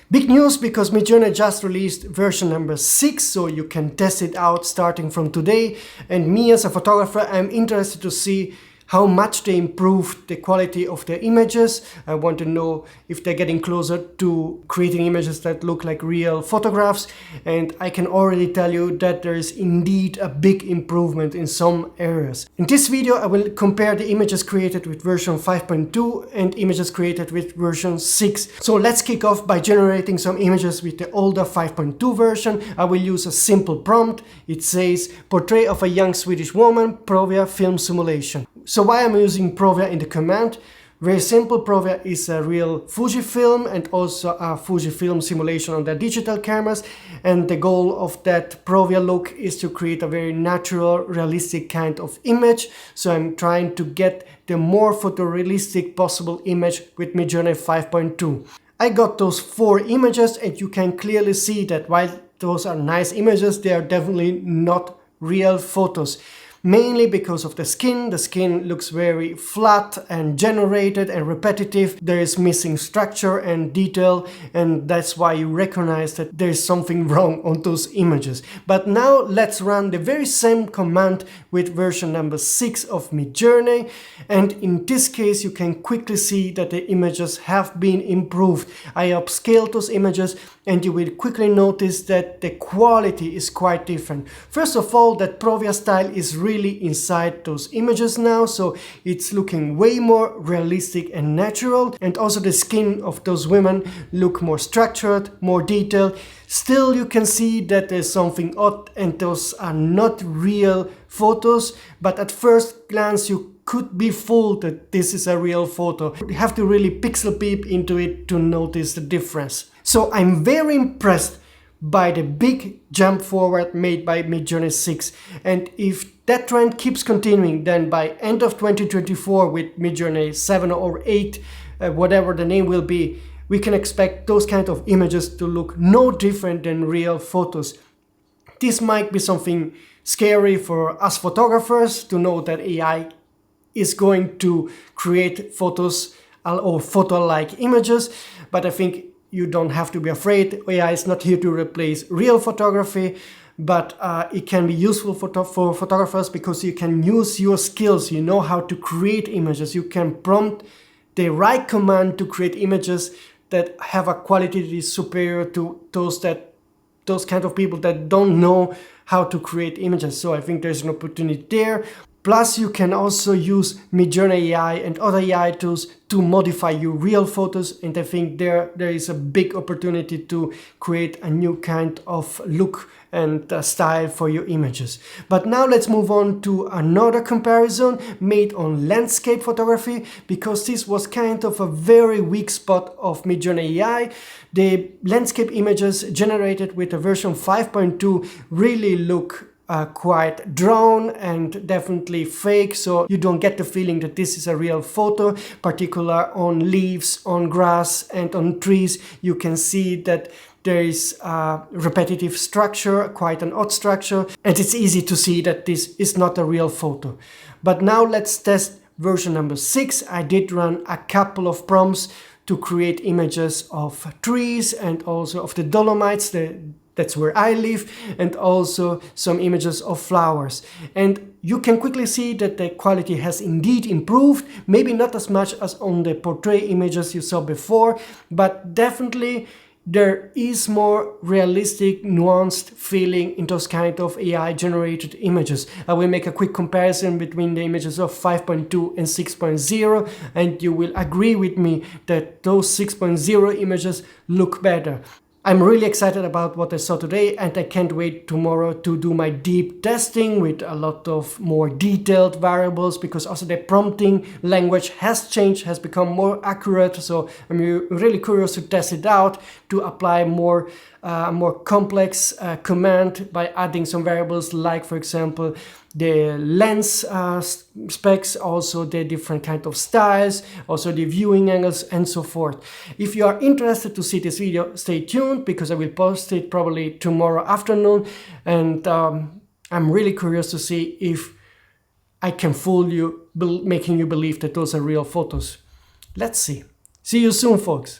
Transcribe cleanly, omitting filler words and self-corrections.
Big news because Midjourney just released version number 6, so you can test it out starting from today. And me as a photographer, I'm interested to see how much they improved the quality of their images. I want to know if they're getting closer to creating images that look like real photographs. And I can already tell you that there is indeed a big improvement in some areas. In this video, I will compare the images created with version 5.2 and images created with version 6. So let's kick off by generating some images with the older 5.2 version. I will use a simple prompt. It says, portrait of a young Swedish woman, Provia film simulation. So why I'm using Provia in the command? Very simple, Provia is a real Fuji film and also a Fuji film simulation on their digital cameras. And the goal of that Provia look is to create a very natural, realistic kind of image. So I'm trying to get the more photorealistic possible image with Midjourney 5.2. I got those 4 images and you can clearly see that while those are nice images, they are definitely not real photos. Mainly because of the skin. The skin looks very flat and generated and repetitive. There is missing structure and detail, and that's why you recognize that there is something wrong on those images. But now let's run the very same command with version number 6 of Midjourney, and in this case you can quickly see that the images have been improved. I upscaled those images and you will quickly notice that the quality is quite different. First of all, that Provia style is really inside those images now, so it's looking way more realistic and natural, and also the skin of those women look more structured, more detailed. Still, you can see that there's something odd and those are not real photos, but at first glance you could be fooled that this is a real photo. You have to really pixel peep into it to notice the difference. So I'm very impressed by the big jump forward made by Midjourney 6. And if that trend keeps continuing, then by end of 2024 with Midjourney 7 or 8, whatever the name will be, we can expect those kind of images to look no different than real photos. This might be something scary for us photographers to know that AI is going to create photos or photo-like images, but I think you don't have to be afraid. AI is not here to replace real photography, but it can be useful for photographers because you can use your skills. You know how to create images. You can prompt the right command to create images that have a quality that is superior to those kind of people that don't know how to create images. So I think there's an opportunity there. Plus, you can also use Midjourney AI and other AI tools to modify your real photos, and I think there is a big opportunity to create a new kind of look and style for your images. But now let's move on to another comparison made on landscape photography, because this was kind of a very weak spot of Midjourney AI. The landscape images generated with the version 5.2 really look quite drawn and definitely fake, so you don't get the feeling that this is a real photo. Particular on leaves, on grass and on trees, you can see that there is a repetitive structure, quite an odd structure, and it's easy to see that this is not a real photo. But now let's test version number 6. I did run a couple of prompts to create images of trees and also of the Dolomites, that's where I live, and also some images of flowers. And you can quickly see that the quality has indeed improved, maybe not as much as on the portrait images you saw before, but definitely there is more realistic, nuanced feeling in those kind of AI generated images. I will make a quick comparison between the images of 5.2 and 6.0, and you will agree with me that those 6.0 images look better. I'm really excited about what I saw today, and I can't wait tomorrow to do my deep testing with a lot of more detailed variables, because also the prompting language has changed, has become more accurate. So I'm really curious to test it out, to apply more complex command by adding some variables like, for example, the lens specs, also the different kind of styles, also the viewing angles and so forth. If you are interested to see this video, stay tuned because I will post it probably tomorrow afternoon, and I'm really curious to see if I can fool you, making you believe that those are real photos. Let's see. See you soon, folks.